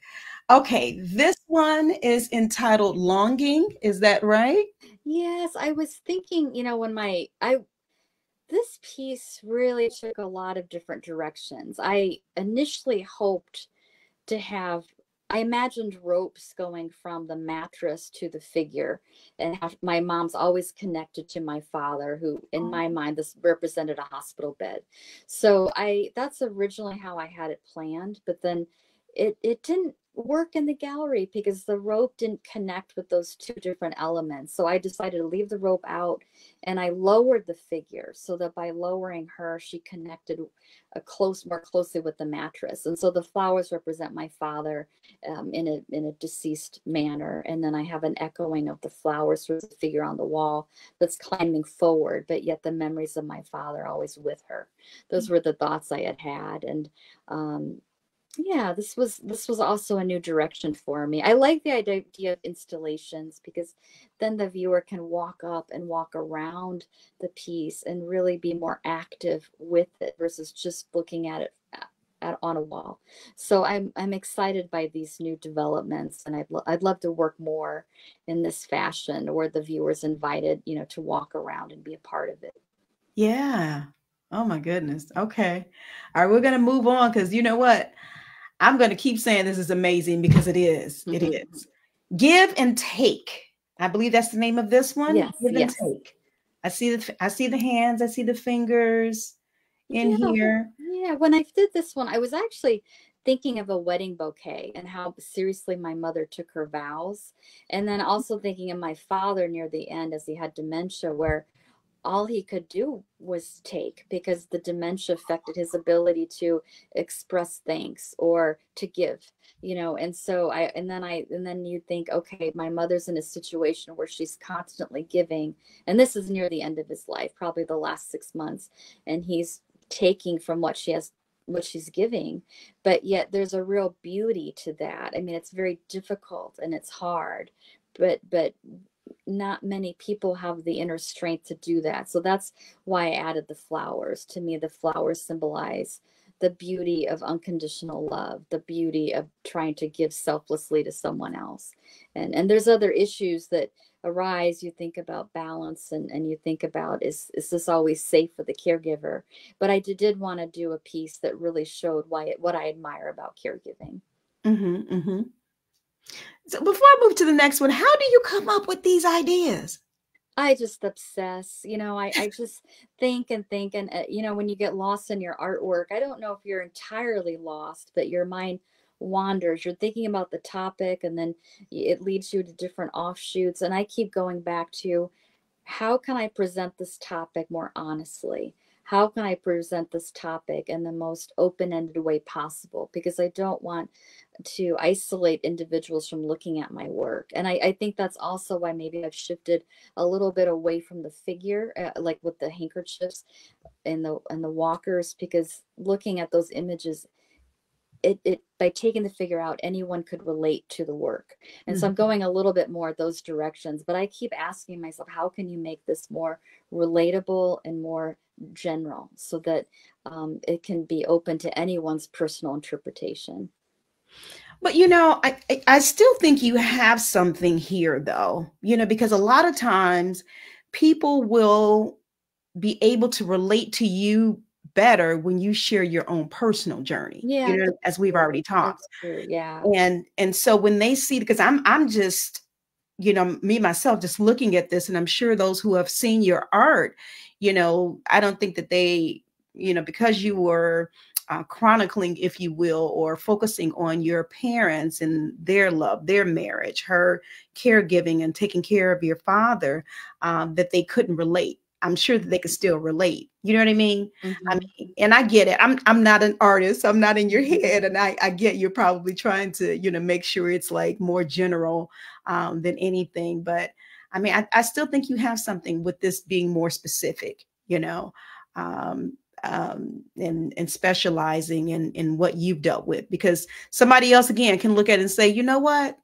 Speaker 1: Okay. This one is entitled Longing. Is that right?
Speaker 3: Yes. I was thinking, when this piece really took a lot of different directions. I initially hoped to have, I imagined ropes going from the mattress to the figure, and my mom's always connected to my father, who in my mind, this represented a hospital bed. So that's originally how I had it planned, but then it didn't work in the gallery because the rope didn't connect with those two different elements. So I decided to leave the rope out, and I lowered the figure so that by lowering her, she connected more closely with the mattress. And so the flowers represent my father in a deceased manner. And then I have an echoing of the flowers through the figure on the wall that's climbing forward, but yet the memories of my father always with her. Those were the thoughts I had. And this was also a new direction for me. I like the idea of installations because then the viewer can walk up and walk around the piece and really be more active with it versus just looking at it on a wall. So I'm excited by these new developments, and I'd love to work more in this fashion where the viewer's invited, to walk around and be a part of it.
Speaker 1: Yeah. Oh my goodness. Okay. All right, we're going to move on because you know what? I'm going to keep saying this is amazing because it is. It is. Give and Take. I believe that's the name of this one.
Speaker 3: Yes.
Speaker 1: Give and Take. I see the hands. I see the fingers in here.
Speaker 3: Yeah. When I did this one, I was actually thinking of a wedding bouquet and how seriously my mother took her vows. And then also thinking of my father near the end as he had dementia, where all he could do was take because the dementia affected his ability to express thanks or to give, and so and then you think, okay, my mother's in a situation where she's constantly giving, and this is near the end of his life, probably the last 6 months, and he's taking from what she's giving, but yet there's a real beauty to that. I mean, it's very difficult and it's hard, but not many people have the inner strength to do that. So that's why I added the flowers. To me, the flowers symbolize the beauty of unconditional love, the beauty of trying to give selflessly to someone else. And there's other issues that arise. You think about balance and you think about, is this always safe for the caregiver? But I did want to do a piece that really showed what I admire about caregiving.
Speaker 1: So before I move to the next one, how do you come up with these ideas?
Speaker 3: I just obsess, I just think and when you get lost in your artwork, I don't know if you're entirely lost, but your mind wanders. You're thinking about the topic and then it leads you to different offshoots. And I keep going back to, how can I present this topic more honestly? How can I present this topic in the most open-ended way possible? Because I don't want to isolate individuals from looking at my work. And I think that's also why maybe I've shifted a little bit away from the figure, like with the handkerchiefs and the walkers, because looking at those images, it by taking the figure out, anyone could relate to the work. And so I'm going a little bit more those directions, but I keep asking myself, how can you make this more relatable and more general so that it can be open to anyone's personal interpretation?
Speaker 1: But, I still think you have something here, though, because a lot of times people will be able to relate to you better when you share your own personal journey, as we've already talked.
Speaker 3: That's true. Yeah.
Speaker 1: And so when they see, because I'm just, me, myself, just looking at this, and I'm sure those who have seen your art, I don't think that they, because you were chronicling, if you will, or focusing on your parents and their love, their marriage, her caregiving and taking care of your father, that they couldn't relate. I'm sure that they can still relate. You know what I mean?
Speaker 3: Mm-hmm.
Speaker 1: I mean, and I get it. I'm not an artist. I'm not in your head. And I get you're probably trying to, make sure it's like more general than anything. But I mean, I still think you have something with this being more specific, and specializing in what you've dealt with, because somebody else, again, can look at it and say, you know what,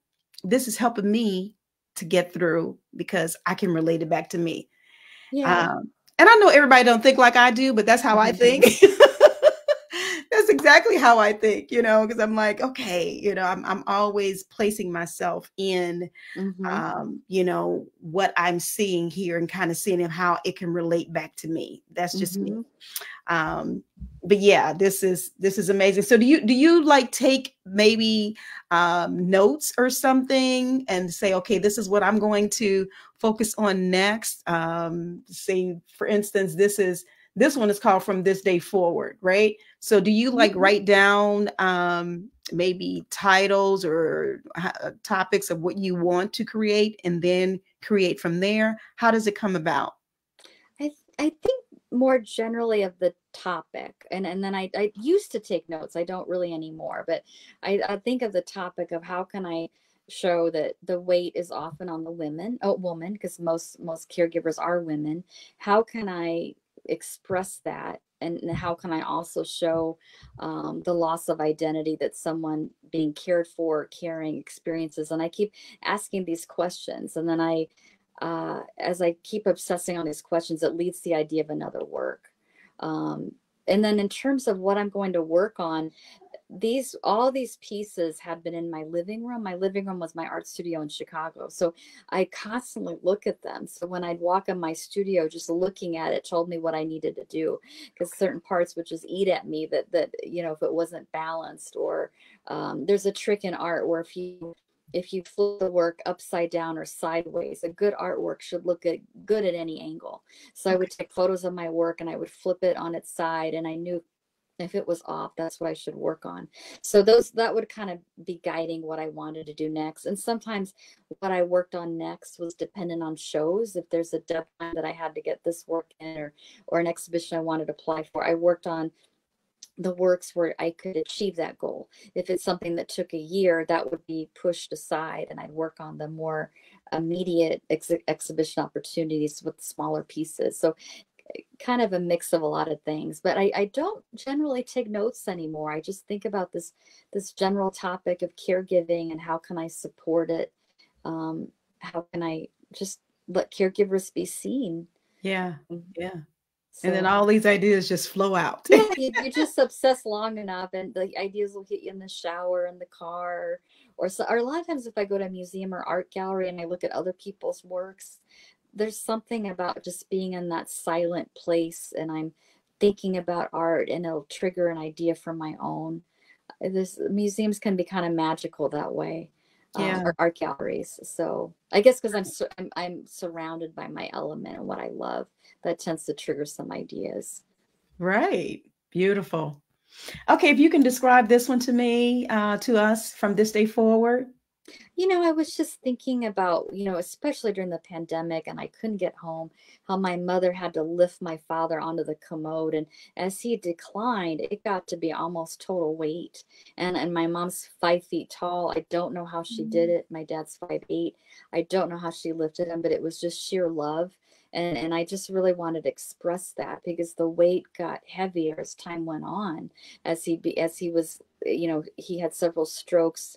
Speaker 1: this is helping me to get through because I can relate it back to me.
Speaker 3: Yeah.
Speaker 1: And I know everybody don't think like I do, but that's how I think. That's exactly how I think, because I'm like, okay, I'm always placing myself in, what I'm seeing here and kind of seeing how it can relate back to me. That's just me. But yeah, this is amazing. So do you like take maybe notes or something and say, okay, this is what I'm going to focus on next? Say, for instance, this one is called From This Day Forward, right? So do you like write down maybe titles or topics of what you want to create and then create from there? How does it come about?
Speaker 3: I think more generally of the topic, and then I used to take notes. I don't really anymore, but I think of the topic of how can I show that the weight is often on the woman, because most caregivers are women. How can I express that, and how can I also show the loss of identity that someone being cared for, caring experiences? And I keep asking these questions, and then as I keep obsessing on these questions, it leads to the idea of another work. And then in terms of what I'm going to work on, all these pieces have been in my living room. My living room was my art studio in Chicago. So I constantly look at them. So when I'd walk in my studio, just looking at it told me what I needed to do, because certain parts would just eat at me that if it wasn't balanced, or there's a trick in art where if you flip the work upside down or sideways, a good artwork should look good at any angle. So I would take photos of my work and I would flip it on its side, and I knew if it was off, that's what I should work on. So that would kind of be guiding what I wanted to do next. And sometimes what I worked on next was dependent on shows. If there's a deadline that I had to get this work in, or an exhibition I wanted to apply for, I worked on the works where I could achieve that goal. If it's something that took a year, that would be pushed aside, and I'd work on the more immediate exhibition opportunities with smaller pieces. So kind of a mix of a lot of things, but I don't generally take notes anymore. I just think about this general topic of caregiving and how can I support it? How can I just let caregivers be seen?
Speaker 1: Yeah. Yeah.
Speaker 3: So,
Speaker 1: and then all these ideas just flow out.
Speaker 3: Yeah, you just obsess long enough, and the ideas will hit you in the shower, in the car, or a lot of times if I go to a museum or art gallery and I look at other people's works, there's something about just being in that silent place and I'm thinking about art, and it'll trigger an idea from my own. Museums can be kind of magical that way. Or art galleries. So I guess because I'm surrounded by my element and what I love, that tends to trigger some ideas.
Speaker 1: Right. Beautiful. Okay, if you can describe this one to me, to us, From This Day Forward.
Speaker 3: I was just thinking about, especially during the pandemic and I couldn't get home, how my mother had to lift my father onto the commode. And as he declined, it got to be almost total weight. And my mom's 5 feet tall. I don't know how she did it. My dad's 5'8". I don't know how she lifted him, but it was just sheer love. And I just really wanted to express that, because the weight got heavier as time went on, as he was, he had several strokes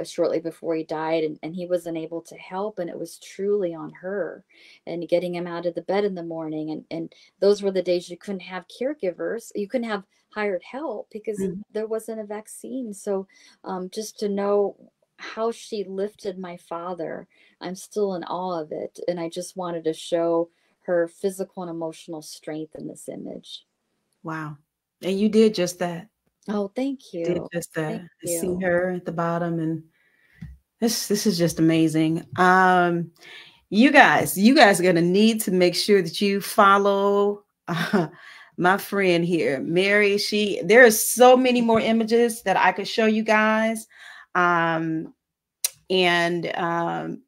Speaker 3: shortly before he died, and he wasn't able to help, and it was truly on her, and getting him out of the bed in the morning, and those were the days you couldn't have caregivers, you couldn't have hired help because there wasn't a vaccine. So just to know how she lifted my father, I'm still in awe of it, and I just wanted to show her physical and emotional strength in this image.
Speaker 1: Wow. And you did just that.
Speaker 3: Oh, thank you.
Speaker 1: Did just that. I see her at the bottom, and this is just amazing. You guys are gonna need to make sure that you follow my friend here, Mary. There are so many more images that I could show you guys. And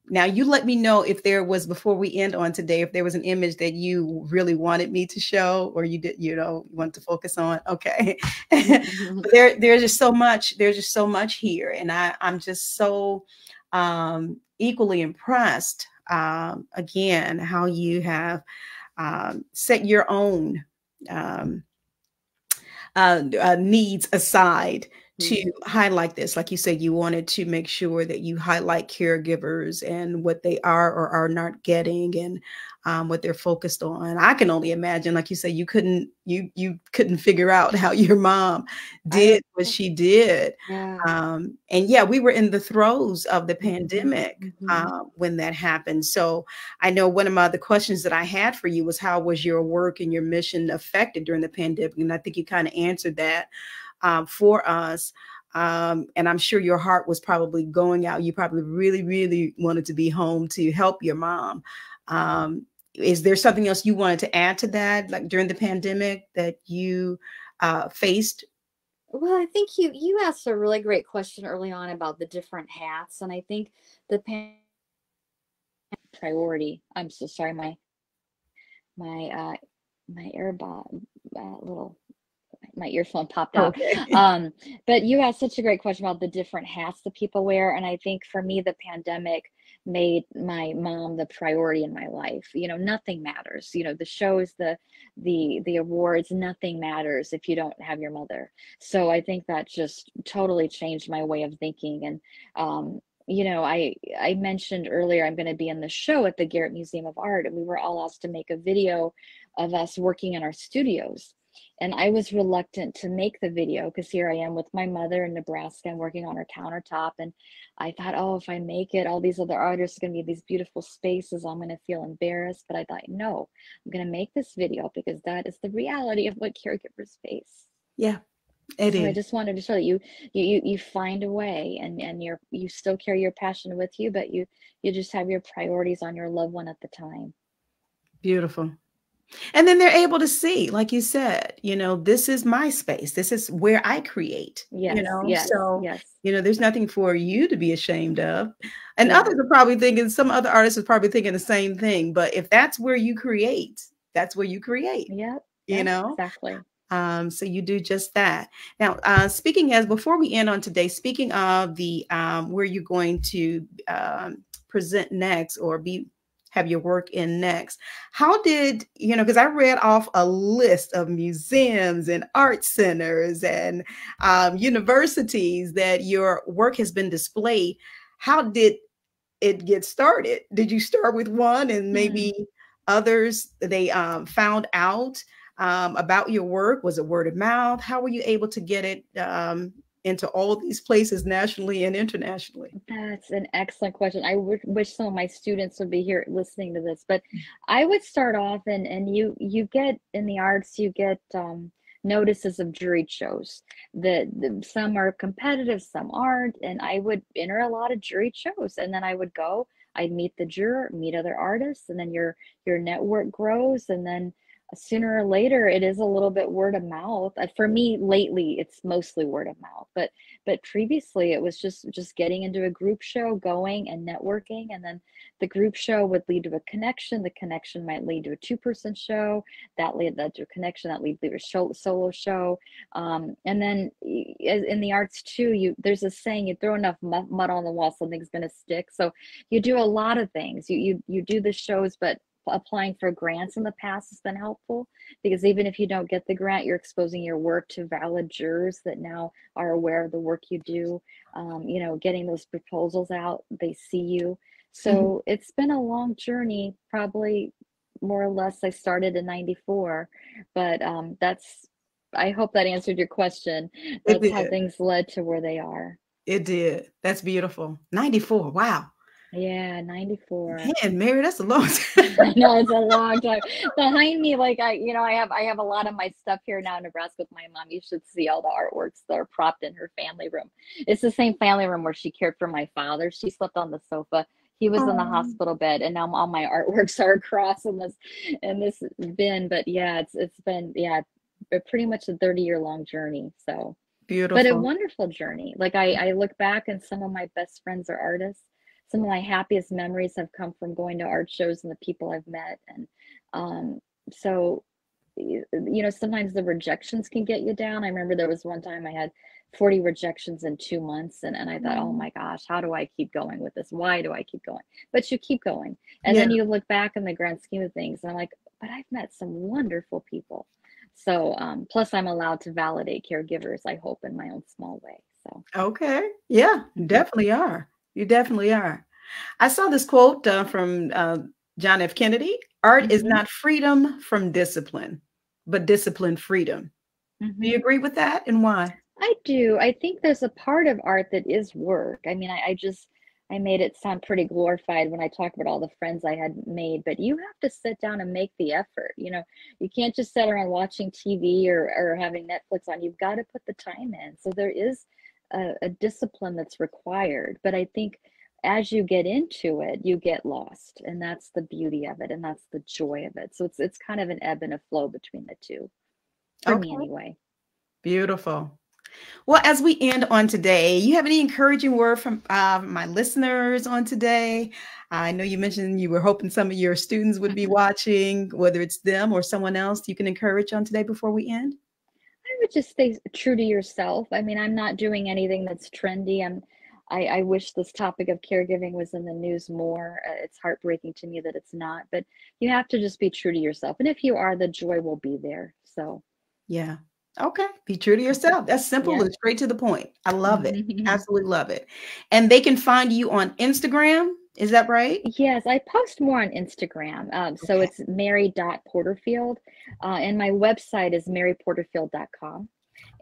Speaker 1: now you let me know if there was, before we end on today, if there was an image that you really wanted me to show, or you did, you want to focus on. Okay. But there's just so much here. And I'm just so equally impressed, again, how you have set your own needs aside to highlight this. Like you said, you wanted to make sure that you highlight caregivers and what they are or are not getting, and what they're focused on. I can only imagine, like you said, you couldn't figure out how your mom did what she did.
Speaker 3: Yeah.
Speaker 1: And yeah, we were in the throes of the pandemic when that happened. So I know one of my other questions that I had for you was, how was your work and your mission affected during the pandemic? And I think you kind of answered that for us. And I'm sure your heart was probably going out. You probably really, really wanted to be home to help your mom. Is there something else you wanted to add to that, like during the pandemic, that you faced?
Speaker 3: Well, I think you asked a really great question early on about the different hats, and I think the priority. I'm so sorry, my AirBot my earphone popped out. Okay. But you asked such a great question about the different hats that people wear. And I think for me, the pandemic made my mom the priority in my life. Nothing matters. The shows, the awards, nothing matters if you don't have your mother. So I think that just totally changed my way of thinking. And, I mentioned earlier, I'm going to be in the show at the Garrett Museum of Art, and we were all asked to make a video of us working in our studios. And I was reluctant to make the video because here I am with my mother in Nebraska and working on her countertop. And I thought, oh, if I make it, all these other artists are going to be in these beautiful spaces. I'm going to feel embarrassed. But I thought, no, I'm going to make this video because that is the reality of what caregivers face.
Speaker 1: Yeah, it is.
Speaker 3: I just wanted to show that you find a way, and you still carry your passion with you, but you just have your priorities on your loved one at the time.
Speaker 1: Beautiful. And then they're able to see, like you said, this is my space. This is where I create,
Speaker 3: yes,
Speaker 1: so,
Speaker 3: yes.
Speaker 1: There's nothing for you to be ashamed of. And others are probably thinking, some other artists are probably thinking the same thing. But if that's where you create, that's where you create.
Speaker 3: Yep. Exactly.
Speaker 1: So you do just that. Now, before we end on today, speaking of the where you're going to present next, or have your work in next, how did because I read off a list of museums and art centers and universities that your work has been displayed. How did it get started? Did you start with one and maybe others they found out about your work? Was it word of mouth? How were you able to get it into all of these places nationally and internationally?
Speaker 3: That's an excellent question. I wish some of my students would be here listening to this, but I would start off and you get in the arts, you get notices of juried shows that some are competitive, some aren't. And I would enter a lot of juried shows, and then I would go, I'd meet the juror, meet other artists, and then your network grows. And then sooner or later, it is a little bit word of mouth. For me, lately, it's mostly word of mouth. But previously, it was just getting into a group show, going and networking, and then the group show would lead to a connection. The connection might lead to a two-person show. That led to a connection. That lead to a solo show. And then in the arts too, there's a saying: you throw enough mud on the wall, something's going to stick. So you do a lot of things. You do the shows, but applying for grants in the past has been helpful, because even if you don't get the grant, you're exposing your work to valid jurors that now are aware of the work you do. Getting those proposals out, they see you. So it's been a long journey, probably more or less. I started in '94, but I hope that answered your question. That's how things led to where they are.
Speaker 1: It did. That's beautiful. '94. Wow.
Speaker 3: Yeah, '94.
Speaker 1: Man, Mary, that's a long time.
Speaker 3: I know, it's a long time. Behind me, like I have a lot of my stuff here now in Nebraska with my mom. You should see all the artworks that are propped in her family room. It's the same family room where she cared for my father. She slept on the sofa. He was in the hospital bed, and now all my artworks are across in this bin. But yeah, it's been pretty much a 30-year long journey. So but a
Speaker 1: Beautiful.
Speaker 3: wonderful journey. Like I look back and some of my best friends are artists. Some of my happiest memories have come from going to art shows and the people I've met. And so, sometimes the rejections can get you down. I remember there was one time I had 40 rejections in 2 months, and I thought, oh my gosh, how do I keep going with this? Why do I keep going? But you keep going. And
Speaker 1: Yeah.
Speaker 3: then you look back in the grand scheme of things, and I'm like, but I've met some wonderful people. So, plus I'm allowed to validate caregivers, I hope, in my own small way. So,
Speaker 1: Okay. Yeah, you definitely are. You definitely are. I saw this quote from John F. Kennedy. Art is not freedom from discipline, but discipline freedom. Do you agree with that, and why?
Speaker 3: I do. I think there's a part of art that is work. I mean, I made it sound pretty glorified when I talked about all the friends I had made, but you have to sit down and make the effort. You can't just sit around watching TV or having Netflix on. You've got to put the time in. So there is a discipline that's required. But I think as you get into it, you get lost, and that's the beauty of it, and that's the joy of it. So it's kind of an ebb and a flow between the two, for me anyway.
Speaker 1: Beautiful. Well, as we end on today, you have any encouraging word from my listeners on today? I know you mentioned you were hoping some of your students would be watching, whether it's them or someone else you can encourage on today before we end.
Speaker 3: I would just stay true to yourself. I mean, I'm not doing anything that's trendy. I wish this topic of caregiving was in the news more. It's heartbreaking to me that it's not, but you have to just be true to yourself. And if you are, the joy will be there. So,
Speaker 1: yeah. Okay. Be true to yourself. That's simple and straight to the point. I love it. Absolutely love it. And they can find you on Instagram. Is that right?
Speaker 3: Yes, I post more on Instagram. So it's mary.porterfield. And my website is maryporterfield.com.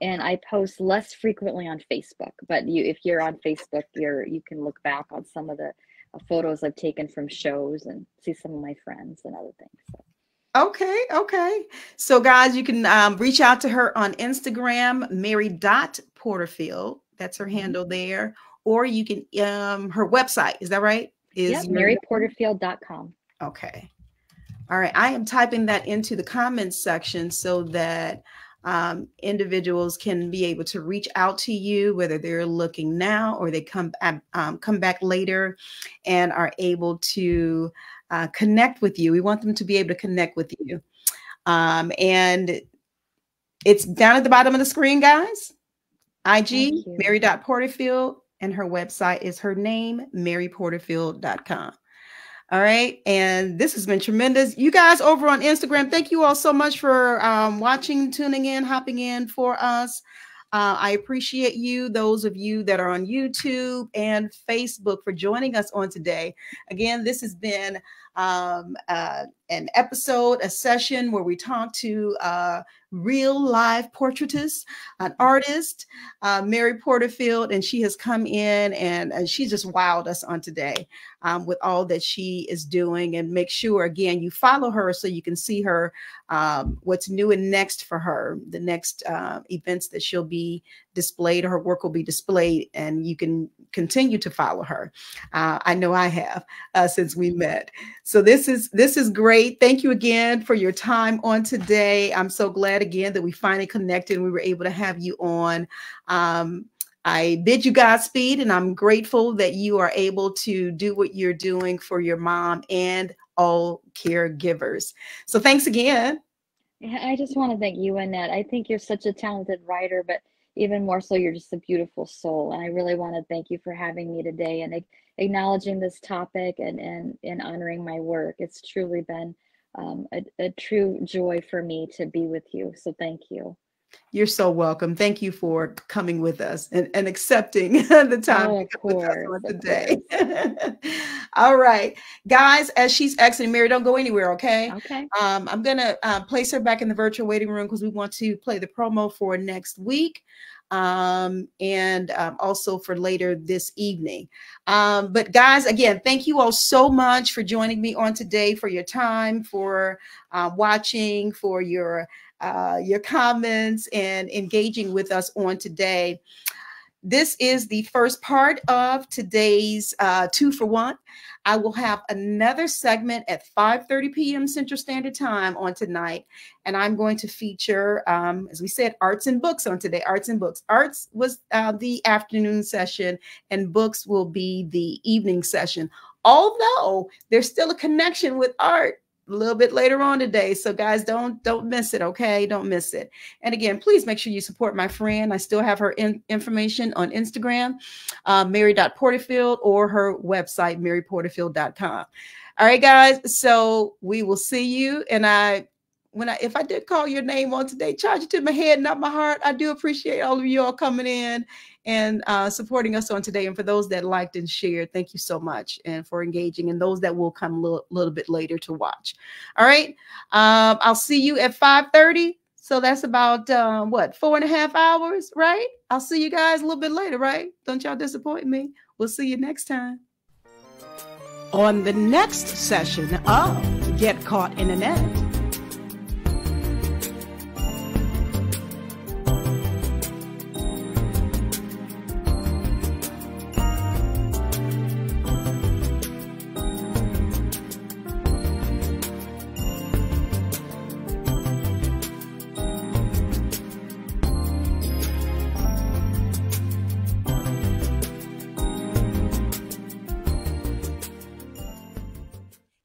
Speaker 3: And I post less frequently on Facebook. But if you're on Facebook, you can look back on some of the photos I've taken from shows and see some of my friends and other things. So.
Speaker 1: Okay. So guys, you can reach out to her on Instagram, mary.porterfield. That's her handle there. Or you can, her website, is that right?
Speaker 3: Is maryporterfield.com.
Speaker 1: Okay. All right. I am typing that into the comments section so that individuals can be able to reach out to you, whether they're looking now or they come back later and are able to connect with you. We want them to be able to connect with you. And it's down at the bottom of the screen, guys. IG, Mary.Porterfield, and her website is her name, maryporterfield.com. All right. And this has been tremendous. You guys over on Instagram, thank you all so much for watching, tuning in, hopping in for us. I appreciate you, those of you that are on YouTube and Facebook, for joining us on today. Again, this has been an episode, a session where we talk to real live portraitist, an artist, Mary Porterfield, and she has come in and she just wowed us on today with all that she is doing. And make sure, again, you follow her so you can see her, what's new and next for her, the next events that she'll be displayed, her work will be displayed, and you can continue to follow her. I know I have since we met. So this is great. Thank you again for your time on today. I'm so glad again that we finally connected and we were able to have you on. I bid you Godspeed, and I'm grateful that you are able to do what you're doing for your mom and all caregivers. So thanks again.
Speaker 3: I just want to thank you, Annette. I think you're such a talented writer, but even more so, you're just a beautiful soul. And I really want to thank you for having me today and acknowledging this topic and honoring my work. It's truly been a true joy for me to be with you. So thank you.
Speaker 1: You're so welcome. Thank you for coming with us and accepting the time
Speaker 3: to come with us
Speaker 1: on today. All right, guys, as she's exiting, Mary, don't go anywhere, okay?
Speaker 3: Okay.
Speaker 1: I'm going to place her back in the virtual waiting room because we want to play the promo for next week. And also for later this evening. But guys, again, thank you all so much for joining me on today, for your time, for watching, for your comments and engaging with us on today. this is the first part of today's 2-for-1. I will have another segment at 5:30 p.m. Central Standard Time on tonight. And I'm going to feature, as we said, arts and books on today. Arts and books. Arts was the afternoon session, and books will be the evening session. Although there's still a connection with art a little bit later on today. So guys, don't miss it. Okay. Don't miss it. And again, please make sure you support my friend. I still have her information on Instagram, Mary.Porterfield, or her website, maryporterfield.com. All right, guys. So we will see you. And if I did call your name on today, charge it to my head, not my heart. I do appreciate all of you all coming in and supporting us on today. And for those that liked and shared, thank you so much. And for engaging, and those that will come a little bit later to watch. All right. I'll see you at 5:30. So that's about 4.5 hours, right? I'll see you guys a little bit later, right? Don't y'all disappoint me. We'll see you next time. On the next session of Get Caught in a Net.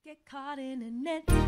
Speaker 4: Get caught in a net.